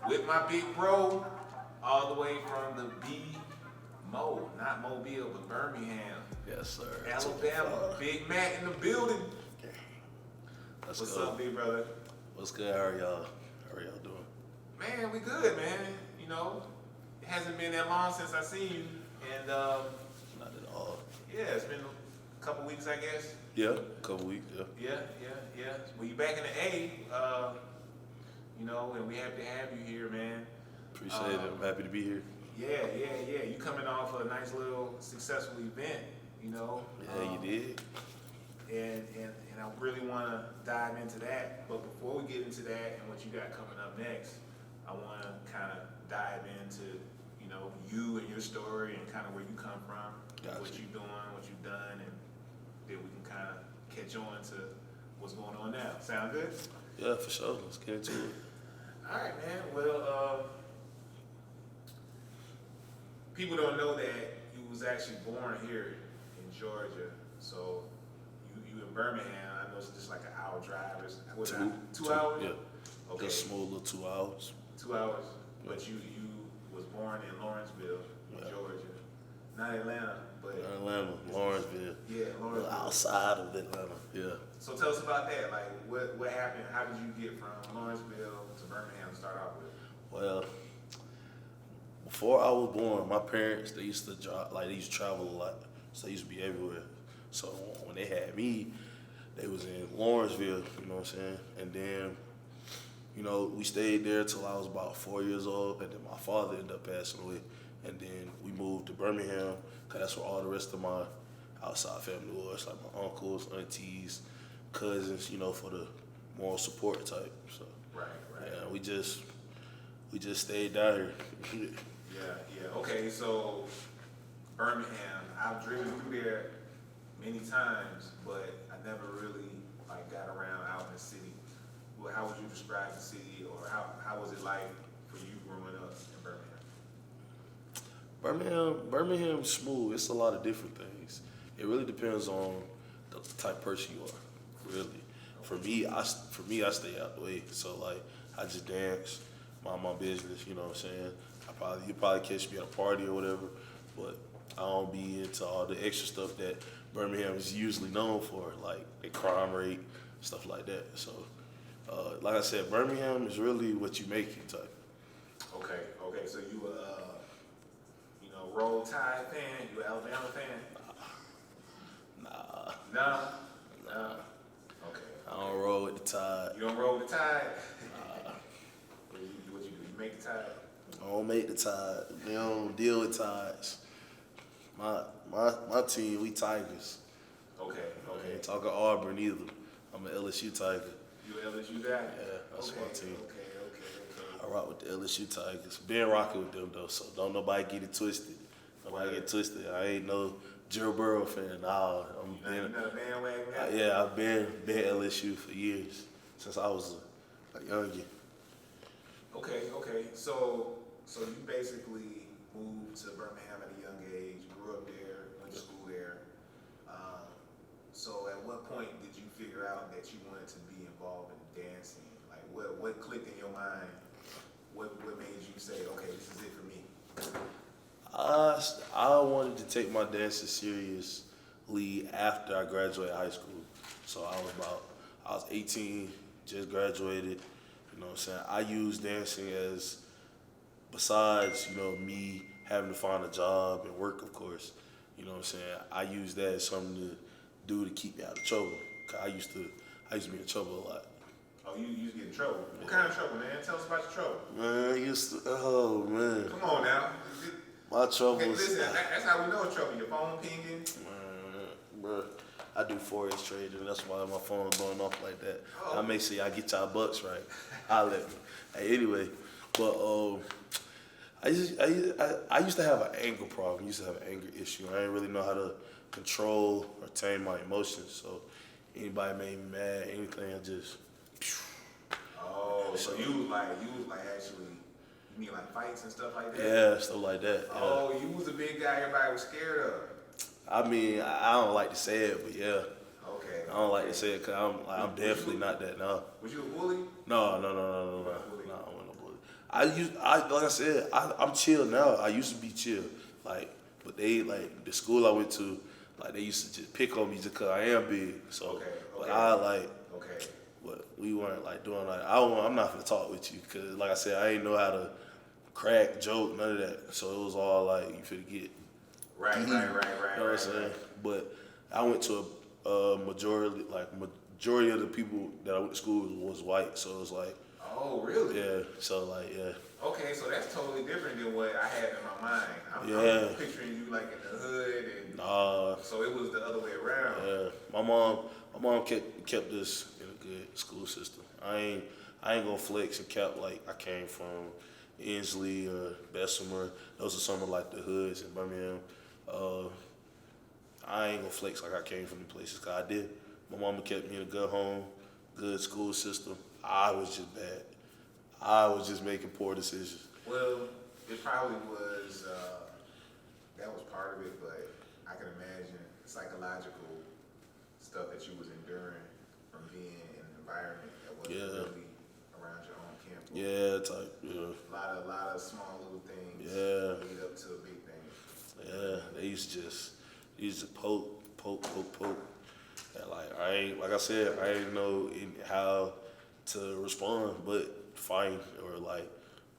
with my big bro, all the way from the not Mobile, but Birmingham, Yes, sir. Alabama. Big Mac in the building. What's go. up, big brother? What's good? How are y'all doing? Man, we good, man. You know, it hasn't been that long since I seen you, and Not at all. yeah, it's been a couple weeks, I guess. Yeah, a couple weeks. Yeah. Yeah. Well, you back in the A, you know, and we happy to have you here, man. Appreciate it. I'm happy to be here. Yeah. You coming off a nice little successful event, you know. Yeah, you did. And I really want to dive into that. But before we get into that and what you got coming up next, I want to kind of dive into, you know, you and your story and kind of where you come from, what you're doing, what you've done, and then we can kind of catch on to what's going on now. Sound good? Yeah, for sure. Let's get into it. All right, man. Well, people don't know that you was actually born here in Georgia. So you in Birmingham. I know it's just like an hour drive. What, two hours? Yeah. Okay. Just small little 2 hours. 2 hours. Yeah. But you was born in Lawrenceville, Georgia. Not Atlanta, but Atlanta, Lawrenceville. Yeah, Lawrenceville. Outside of Atlanta. Yeah. So tell us about that. Like, what happened? How did you get from Lawrenceville to Birmingham to start off with? Well, before I was born, my parents, they used to travel a lot. So they used to be everywhere. So when they had me, they was in Lawrenceville, you know what I'm saying? And then, you know, we stayed there till I was about 4 years old, and then my father ended up passing away. And then we moved to Birmingham, because that's where all the rest of my outside family was, like my uncles, aunties, cousins, you know, for the moral support type. So Right. yeah, we just stayed down here. Yeah. Okay, so Birmingham, I've driven through there many times, but I never really like got around out in the city. Well, how would you describe the city, or how was it like for you growing up in Birmingham? Birmingham's smooth. It's a lot of different things. It really depends on the type of person you are, really. For me, I stay out the way. So like, I just dance, mind my business. You know what I'm saying? You probably catch me at a party or whatever, but I don't be into all the extra stuff that Birmingham is usually known for, like the crime rate, stuff like that. So, like I said, Birmingham is really what you make it type. Okay. So you you know, Roll Tide fan? You an Alabama fan? Nah. Okay. I don't roll with the Tide. You don't roll the Tide? What you do? You make the Tide? I don't make the Tide. We don't deal with Tides. My team, we Tigers. Okay. I ain't talking Auburn either. I'm an LSU Tiger. You an LSU guy? Yeah, that's my team. Okay. I rock with the LSU Tigers. Been rocking with them though, so don't nobody get it twisted. I ain't no Joe Burrow fan. Nah, You're not a bandwagon guy? Yeah, I've been LSU for years, since I was a youngin'. Okay. So you basically moved to Birmingham at a young age, grew up there, went to school there. So at what point did you figure out that you wanted to be involved in dancing? Like what clicked in your mind? What made you say, okay, this is it for me? I wanted to take my dancing seriously after I graduated high school. So I was 18, just graduated. You know what I'm saying? I used dancing as, besides, you know, me having to find a job and work, of course. You know what I'm saying? I used that as something to do to keep me out of trouble. 'Cause I used to be in trouble a lot. Oh, you used to get in trouble? What kind of trouble, man? Tell us about your trouble. Man. Come on now. My trouble Okay, was... listen, that's how we know it's trouble. Your phone pinging. Bro, I do forex trading. That's why my phone's going off like that. Oh. I make sure y'all get y'all bucks right. I'll let me. Hey, anyway, but I used to have an anger problem. I used to have an anger issue. I didn't really know how to control or tame my emotions. So anybody made me mad, anything, I just... Oh, so you was like actually, you mean like fights and stuff like that? Yeah, stuff like that. Yeah. Oh, you was a big guy everybody was scared of. I mean, I don't like to say it, but yeah. Okay. I don't like to say it because I'm definitely not that now. Was you a bully? No. Bully. No, I wasn't a bully. Like I said, I'm chill now. I used to be chill, like, but they like the school I went to, like they used to just pick on me just cause I am big. So, Okay, but okay. I like, Okay. but we weren't like doing like I'm not gonna talk with you cause like I said, I ain't know how to crack, joke, none of that. So it was all like you finna get Right. you know what I'm saying? But I went to a majority of the people that I went to school with was white. So it was like, Oh, really? yeah. So like, yeah. Okay, so that's totally different than what I had in my mind. Yeah. I'm picturing you like in the hood, and Nah. so it was the other way around. Yeah. My mom kept us in a good school system. I ain't gonna flex and cap like I came from Inslee or Bessemer. Those are some of like the hoods in Birmingham. I ain't gonna flex like I came from the places 'cause I did. My mama kept me in a good home, good school system. I was just bad. I was just making poor decisions. Well, it probably was, that was part of it, but I can imagine psychological stuff that you was enduring from being in an environment that wasn't really around your own campus. Yeah, type, yeah. A lot of small little things lead up to a big thing. Yeah, they used to poke. And like I said, I didn't know how to respond, but fight or like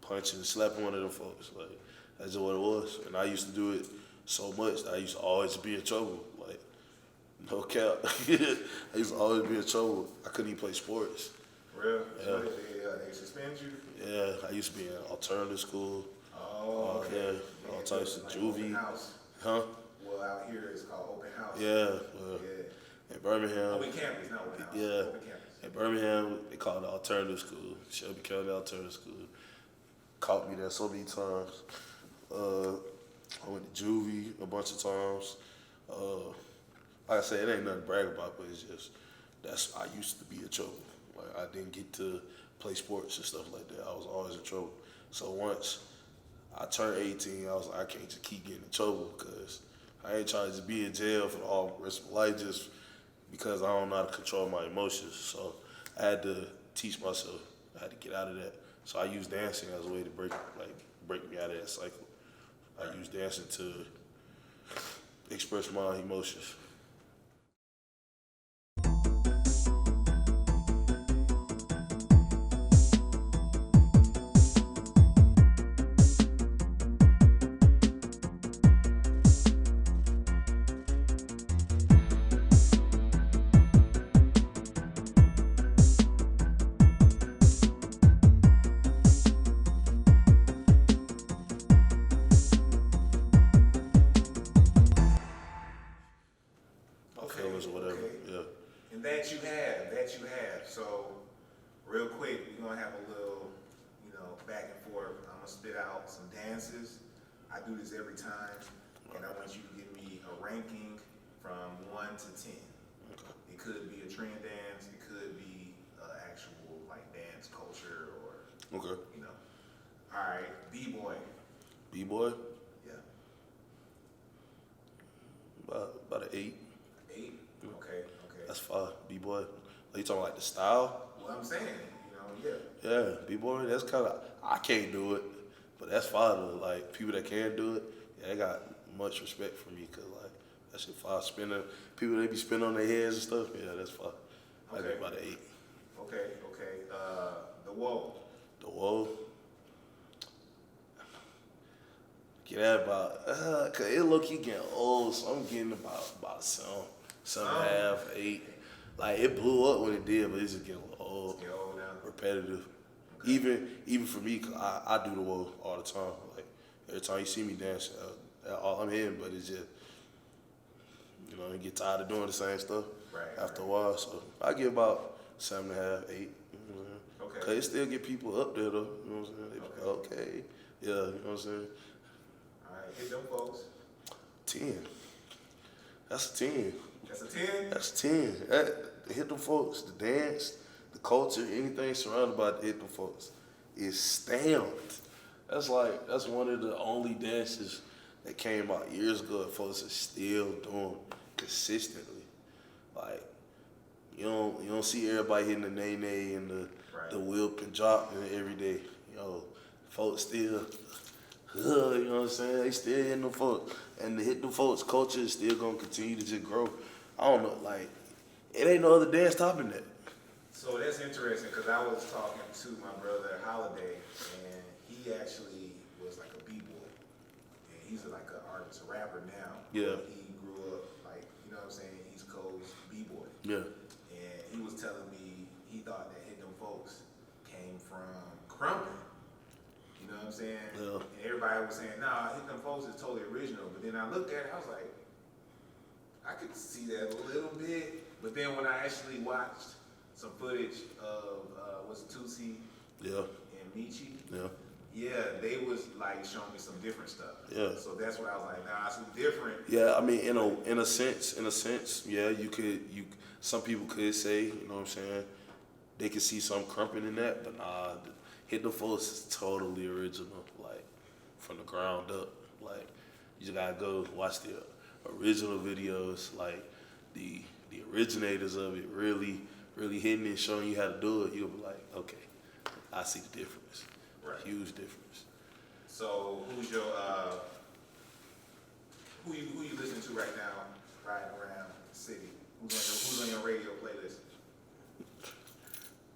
punching, slapping one of them folks. Like that's just what it was. And I used to do it so much that I used to always be in trouble. Like no cap, I used to always be in trouble. I couldn't even play sports. Real? Yeah. So they suspend you? Yeah, I used to be in alternative school. Oh, okay. Yeah, all types of like juvie. open house. Huh? Well, out here it's called open house. Yeah. Yeah. In Birmingham. Open campus, not open house. Yeah. Open campus. In Birmingham, they call it the alternative school. Shelby County Alternative School. Caught me there so many times. I went to juvie a bunch of times. Like I said, it ain't nothing to brag about, but it's just, I used to be in trouble. Like I didn't get to play sports and stuff like that. I was always in trouble. So once I turned 18, I was like, I can't just keep getting in trouble because I ain't trying to just be in jail for all the rest of my life just because I don't know how to control my emotions. So I had to teach myself. I had to get out of that. So I used dancing as a way to break me out of that cycle. I used dancing to express my emotions. Or whatever. Okay. Yeah. And that you have. So, real quick, we're gonna have a little, back and forth. I'm gonna spit out some dances. I do this every time, and I want you to give me a ranking from 1 to 10. Okay. It could be a trend dance. It could be actual like dance culture, or Okay. All right, B-boy. B-boy, Yeah. about an 8. 8. Okay. That's 5. B-boy. Are you talking like the style? Well, I'm saying, yeah. Yeah, B-boy, that's kind of, I can't do it, but that's fine though. Like, people that can do it, yeah, they got much respect for me, because, like, that shit fine. People, they be spinning on their heads and stuff, yeah, that's fine. I Okay. give about an 8. Okay. The whoa. The whoa. Get that about, cause it low-key getting old, so I'm getting about a 7.5, 8. Like, it blew up when it did, but it's just getting a little old. Get old now. Repetitive. Okay. Even for me, cause I do the whoa all the time. Like every time you see me dance, all I'm hitting, but it's just, you get tired of doing the same stuff after a while. So I give about 7.5, 8. Okay. Cause it still get people up there though. You know what I'm saying? They be like, okay. Yeah, you know what I'm saying? All right, hit them folks. 10. That's a 10. That's a 10? That's 10. The hit them folks, the dance, the culture, anything surrounded by the hit them folks is stamped. That's one of the only dances that came out years ago that folks are still doing consistently. Like, you don't see everybody hitting the nay-nay and the whip and drop every day. folks still, you know what I'm saying? They still hitting them folks. And the hit them folks culture is still gonna continue to just grow. I don't know, like, it ain't no other dance topping that. So that's interesting because I was talking to my brother Holiday, and he actually was like a b-boy, and he's like an artist, a rapper now. Yeah. But he grew up like, you know what I'm saying, East Coast b-boy. Yeah. And he was telling me he thought that Hit Them Folks came from Crumpin'. You know what I'm saying? Yeah. And everybody was saying, nah, Hit Them Folks is totally original. But then I looked at it, I was like, I could see that a little bit. But then when I actually watched some footage of what's it, Tusi Yeah. and Michi, Yeah. they was like showing me some different stuff. Yeah. So that's what I was like, nah, it's different. Yeah, I mean, in a sense, yeah, some people could say, you know what I'm saying, they could see some crumping in that, but nah, Hit the Folks is totally original, like, from the ground up. Like, you just gotta go watch the original videos, like, the originators of it really hitting it, showing you how to do it. You'll be like, okay, I see the difference. Right. Huge difference. So who's your who you listening to right now, riding around the city? Who's on your radio playlist?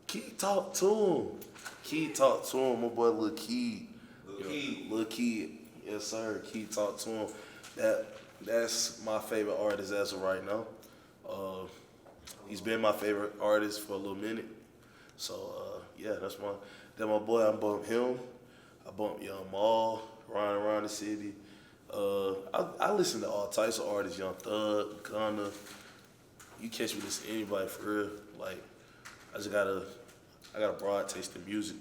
Keep talk to him. Keep talk to him, my boy Lil Key. Lil Key, yes sir. Keep talk to him. That's my favorite artist as of right now. He's been my favorite artist for a little minute. So yeah, that's my boy. I bump him. I bump Young Maul, riding around the city. I listen to all types of artists, Young Thug, Gunna. You catch me listen to anybody for real. Like, I got a broad taste in music.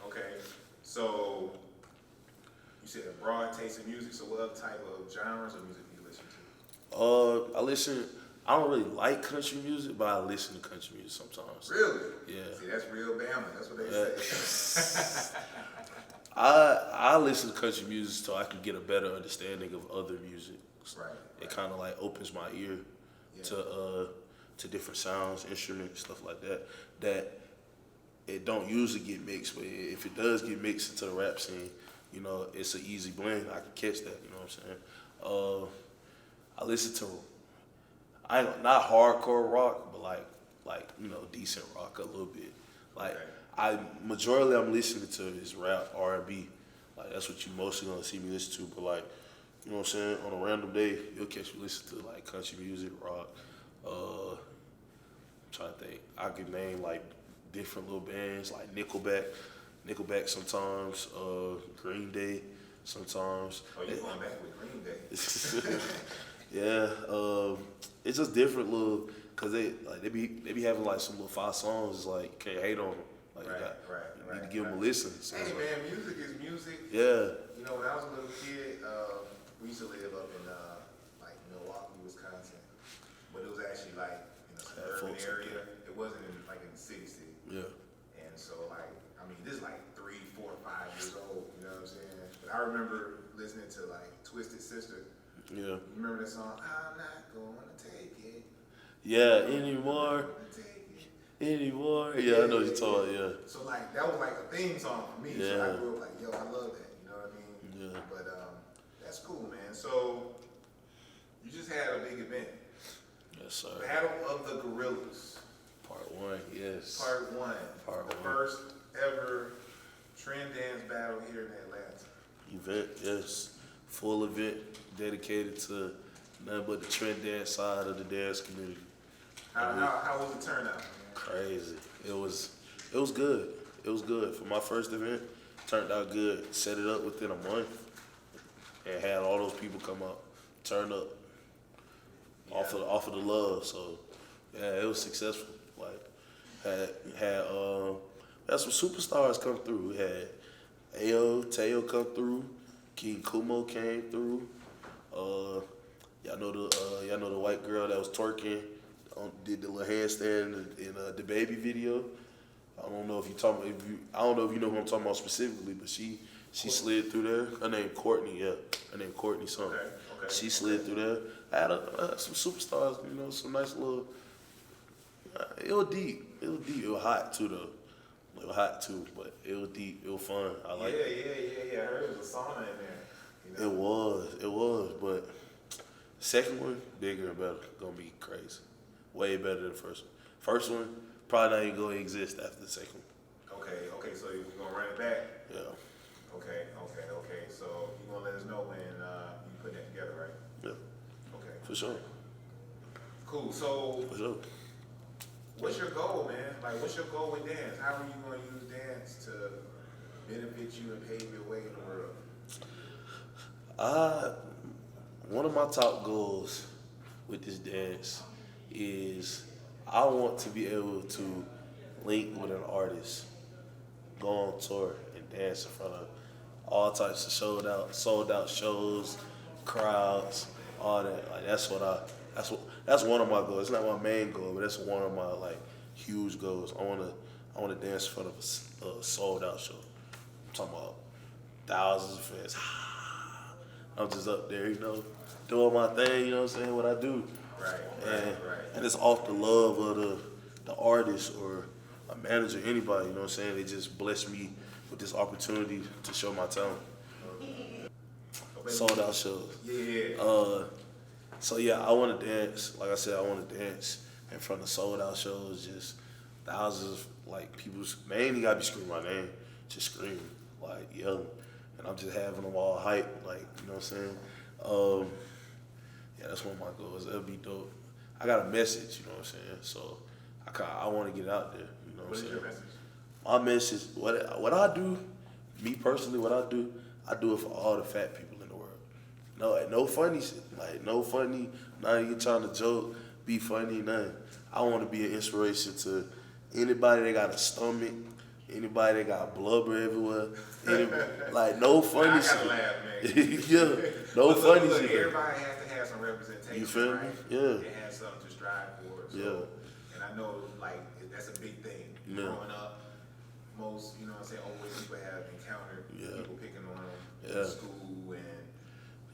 Okay. So you said a broad taste in music. So what type of genres of music do you listen to? I don't really like country music, but I listen to country music sometimes. Really? Yeah. See, that's real Bama. That's what they say. I listen to country music so I can get a better understanding of other music. Right. It kind of like opens my ear to different sounds, instruments, stuff like that. That it don't usually get mixed, but if it does get mixed into the rap scene, you know, it's an easy blend. I can catch that. You know what I'm saying? I listen to not hardcore rock, but like you know, decent rock a little bit. Like majority I'm listening to is rap, R&B. Like that's what you mostly gonna see me listen to. But like, you know what I'm saying? On a random day, you'll catch me listen to like country music, rock. I'm trying to think. I could name like different little bands like Nickelback sometimes, Green Day sometimes. Oh, you going back with Green Day? Yeah, it's just different little, cause they be having like some little 5 songs. It's like can't hate on them. Like you need to give them a listen. So hey man, music is music. Yeah. You know, when I was a little kid, we used to live up in like Milwaukee, Wisconsin, but it was actually like in a suburban area. It wasn't in like in the city. Yeah. And so like, I mean, this is like 3, 4, 5 years old. You know what I'm saying? But I remember listening to like Twisted Sister. Yeah. You remember that song? I'm not gonna take it. Yeah, anymore. Yeah, I know what you're talking about, yeah. So like that was like a theme song for me. Yeah. So I grew up like, yo, I love that. You know what I mean? Yeah. But that's cool, man. So you just had a big event. Yes, sir. Battle of the Gorillas. Part 1, yes. Part 1. The 1. first ever trend dance battle here in Atlanta. Event, yes. Full event dedicated to nothing but the trend dance side of the dance community. How was the turnout, man? Crazy. It was good. It was good. For my first event, turned out good. Set it up within a month and had all those people come out, turn up off of the love. So yeah, it was successful. Like had some superstars come through. We had Teo come through, King Kumo came through. Y'all know the white girl that was twerking, did the little handstand in the baby video. I don't know if you know who I'm talking about specifically, but she slid through there. Her name Courtney, yeah. Her name Courtney something. Okay. She slid through there. I had some superstars, you know, some nice little. It was deep. It was hot too though. It was hot too, but it was deep. It was fun. I like it. Yeah. I heard there was a sauna in there. You know? It was, but second one, bigger and better. Gonna be crazy. Way better than the first one. First one, probably not even gonna exist after the second one. Okay, so we're gonna run it back? Yeah. Okay. So you're gonna let us know when you put that together, right? Yeah. Okay. For sure. Cool, so For sure. what's your goal, man? Like, what's your goal with dance? How are you gonna use dance to benefit you and pave your way in the world? One of my top goals with this dance is I want to be able to link with an artist, go on tour and dance in front of all types of sold out shows, crowds, all that. Like that's one of my goals. It's not my main goal, but that's one of my like huge goals. I wanna dance in front of a sold out show. I'm talking about thousands of fans. I'm just up there, doing my thing, what I'm saying, what I do. Right. And it's off the love of the artist or a manager, anybody, you know what I'm saying? They just blessed me with this opportunity to show my talent. Sold out shows. Yeah. So yeah, I want to dance. Like I said, I want to dance in front of sold out shows. Just thousands of like people. Mainly gotta be screaming my name, just screaming, like yelling, and I'm just having them all hype, like you know what I'm saying. Yeah, that's one of my goals. That'll be dope. I got a message, you know what I'm saying. So I want to get out there, you know what I'm saying. What is your message? My message, what I do, me personally, I do it for all the fat people in the world. No funny shit. Like, no funny, not even trying to joke, be funny, nothing. I want to be an inspiration to anybody that got a stomach, anybody that got blubber everywhere. Like, no funny shit. I gotta laugh, man. Yeah, no funny shit. Everybody has to have some representation, You feel me? right? Yeah. They have something to strive for. So, Yeah. And I know, like, that's a big thing. Yeah. Growing up, most, you know what I'm saying, always people have encountered people picking on them in school and...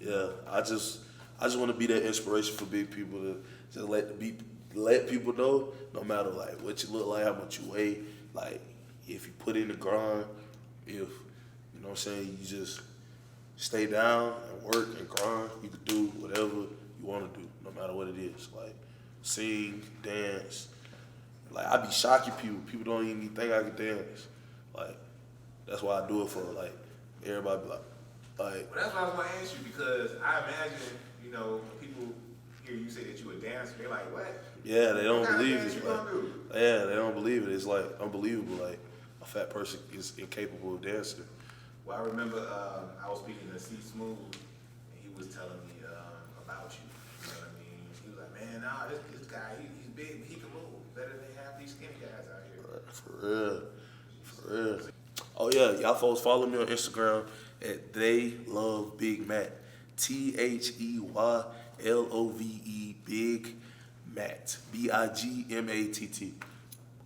Yeah, I just want to be that inspiration for big people to just let people know, no matter like what you look like, how much you weigh, like if you put in the grind, if you know what I'm saying, you just stay down and work and grind, you can do whatever you want to do, no matter what it is. Like sing, dance. Like I be shocking people. People don't even think I can dance. Like that's why I do it for. Like everybody be like. Well, that's what I was going to ask you, because I imagine, when people hear you say that you a dancer, they're like, what? Yeah, they don't believe it. Yeah, they don't believe it. It's like unbelievable. Like a fat person is incapable of dancing. Well, I remember I was speaking to C Smooth, and he was telling me about you. You know what I mean? He was like, man, nah, this guy, he's big, he can move better than half these skinny guys out here. For real. Oh yeah, y'all folks follow me on Instagram at They Love Big Matt. THEYLOVE Big Matt. BIGMATT.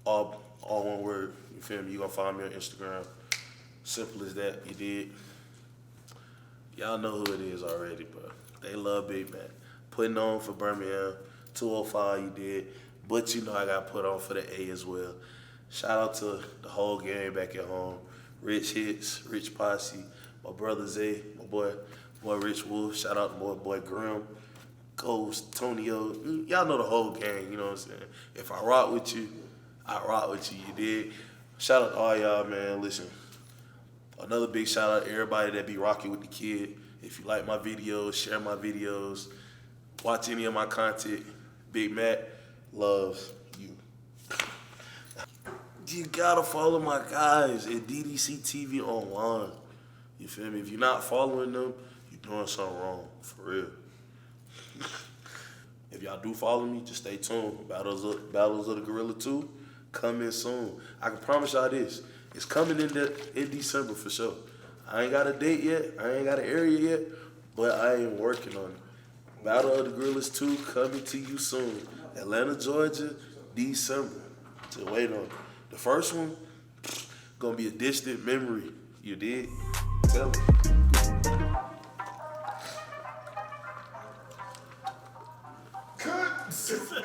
All one word. You feel me? You gonna find me on Instagram. Simple as that. You did. Y'all know who it is already, bro. They Love Big Matt. Putting on for Birmingham. 205 you did. But I got put on for the A as well. Shout out to the whole gang back at home. Rich Hits, Rich Posse, my brother Zay, my boy Rich Wolf. Shout out to my boy Grim, Ghost, Tonio. Y'all know the whole gang, you know what I'm saying? If I rock with you, I rock with you, you did. Shout out to all y'all, man. Listen, another big shout out to everybody that be rocking with the kid. If you like my videos, share my videos, watch any of my content. Big Matt loves you. You gotta follow my guys at DDCTV online. You feel me? If you're not following them, you're doing something wrong, for real. If y'all do follow me, just stay tuned. Battles of the Gorilla 2 coming soon. I can promise y'all this. It's coming in December for sure. I ain't got a date yet. I ain't got an area yet, but I ain't working on it. Battle of the Gorillas 2 coming to you soon. Atlanta, Georgia, December. So wait on it. The first one, gonna be a distant memory. You did? Tell me. Good.